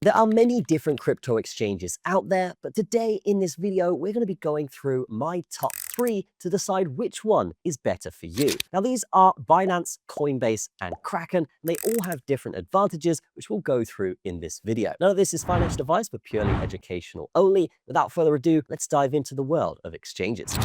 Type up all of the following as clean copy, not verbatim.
There are many different crypto exchanges out there, but today in this video, we're going to be going through my top 3 to decide which one is better for you. Now, these are Binance, Coinbase, and Kraken. And they all have different advantages, which we'll go through in this video. None of this is financial advice, but purely educational only. Without further ado, let's dive into the world of exchanges.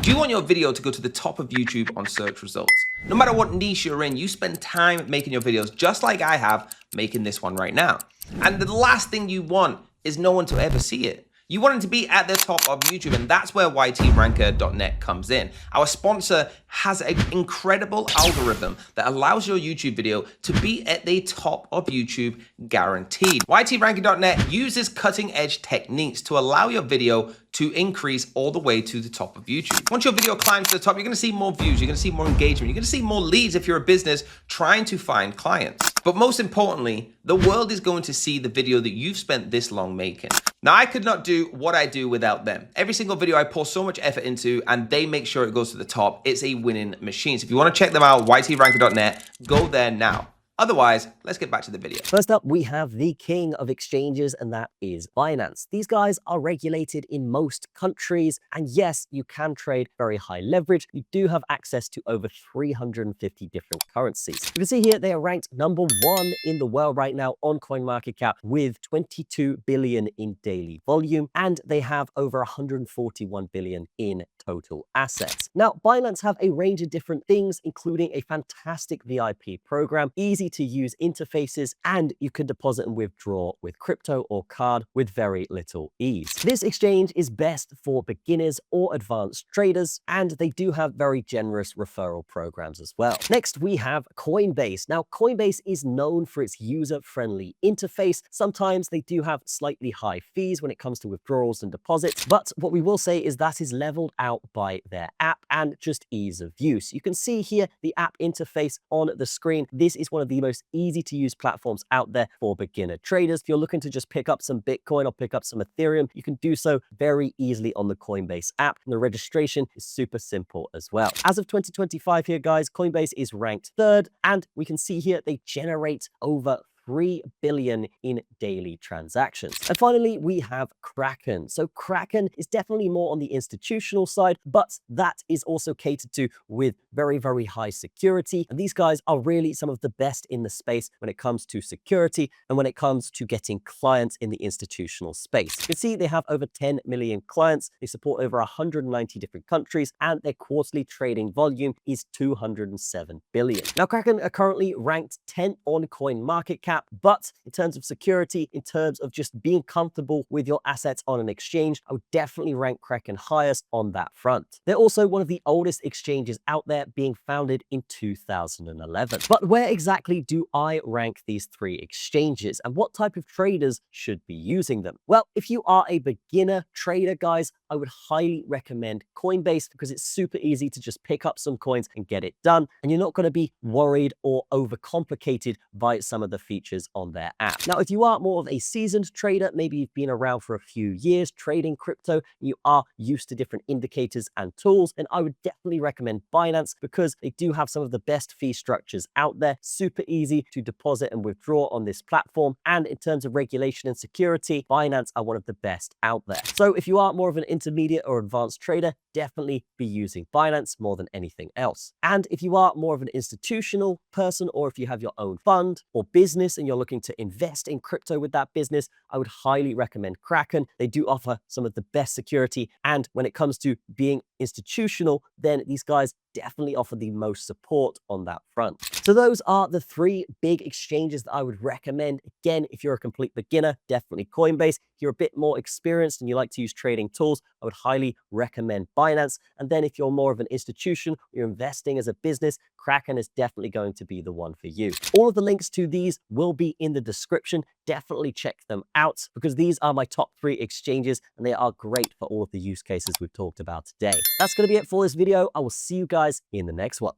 Do you want your video to go to the top of YouTube on search results? No matter what niche you're in, you spend time making your videos just like I have making this one right now. And the last thing you want is no one to ever see it. You want it to be at the top of YouTube, and that's where ytranker.net comes in. Our sponsor has an incredible algorithm that allows your YouTube video to be at the top of YouTube guaranteed. ytranker.net uses cutting-edge techniques to allow your video to increase all the way to the top of YouTube. Once your video climbs to the top, you're gonna see more views, you're gonna see more engagement, you're gonna see more leads if you're a business trying to find clients. But most importantly, the world is going to see the video that you've spent this long making. Now, I could not do what I do without them. Every single video I pour so much effort into, and they make sure it goes to the top. It's a winning machine. So if you want to check them out, ytranker.net, go there now. Otherwise, let's get back to the video. First up, we have the king of exchanges, and that is Binance. These guys are regulated in most countries, and yes, you can trade very high leverage. You do have access to over 350 different currencies. You can see here they are ranked number 1 in the world right now on CoinMarketCap with 22 billion in daily volume, and they have over 141 billion in total assets. Now, Binance have a range of different things, including a fantastic VIP program, easy to use interfaces, and you can deposit and withdraw with crypto or card with very little ease. This exchange is best for beginners or advanced traders, and they do have very generous referral programs as well. Next, we have Coinbase. Now, Coinbase is known for its user-friendly interface. Sometimes they do have slightly high fees when it comes to withdrawals and deposits, but what we will say is that is leveled out by their app and just ease of use. You can see here the app interface on the screen. This is one of the most easy to use platforms out there for beginner traders. If you're looking to just pick up some Bitcoin or pick up some Ethereum, you can do so very easily on the Coinbase app. And the registration is super simple as well. As of 2025 here, guys, Coinbase is ranked 3rd, and we can see here they generate over 3 billion in daily transactions. And finally, we have Kraken. So Kraken is definitely more on the institutional side, but that is also catered to with very, very high security. And these guys are really some of the best in the space when it comes to security and when it comes to getting clients in the institutional space. You can see they have over 10 million clients. They support over 190 different countries, and their quarterly trading volume is 207 billion. Now, Kraken are currently ranked 10th on CoinMarketCap, but in terms of security, in terms of just being comfortable with your assets on an exchange, I would definitely rank Kraken highest on that front. They're also one of the oldest exchanges out there, being founded in 2011. But where exactly do I rank these 3 exchanges, and what type of traders should be using them? Well, if you are a beginner trader, guys, I would highly recommend Coinbase because it's super easy to just pick up some coins and get it done, and you're not going to be worried or overcomplicated by some of the features on their app. Now, if you are more of a seasoned trader, maybe you've been around for a few years trading crypto, and you are used to different indicators and tools, then I would definitely recommend Binance because they do have some of the best fee structures out there, super easy to deposit and withdraw on this platform. And in terms of regulation and security, Binance are one of the best out there. So if you are more of an intermediate or advanced trader, definitely be using Binance more than anything else. And if you are more of an institutional person, or if you have your own fund or business and you're looking to invest in crypto with that business, I would highly recommend Kraken. They do offer some of the best security, and when it comes to being institutional, then these guys definitely offer the most support on that front. So those are the 3 big exchanges that I would recommend. Again, if you're a complete beginner, definitely Coinbase. If you're a bit more experienced and you like to use trading tools, I would highly recommend Binance. And then if you're more of an institution, you're investing as a business, Kraken is definitely going to be the one for you. All of the links to these will be in the description. Definitely check them out because these are my top 3 exchanges and they are great for all of the use cases we've talked about today. That's going to be it for this video. I will see you guys in the next one.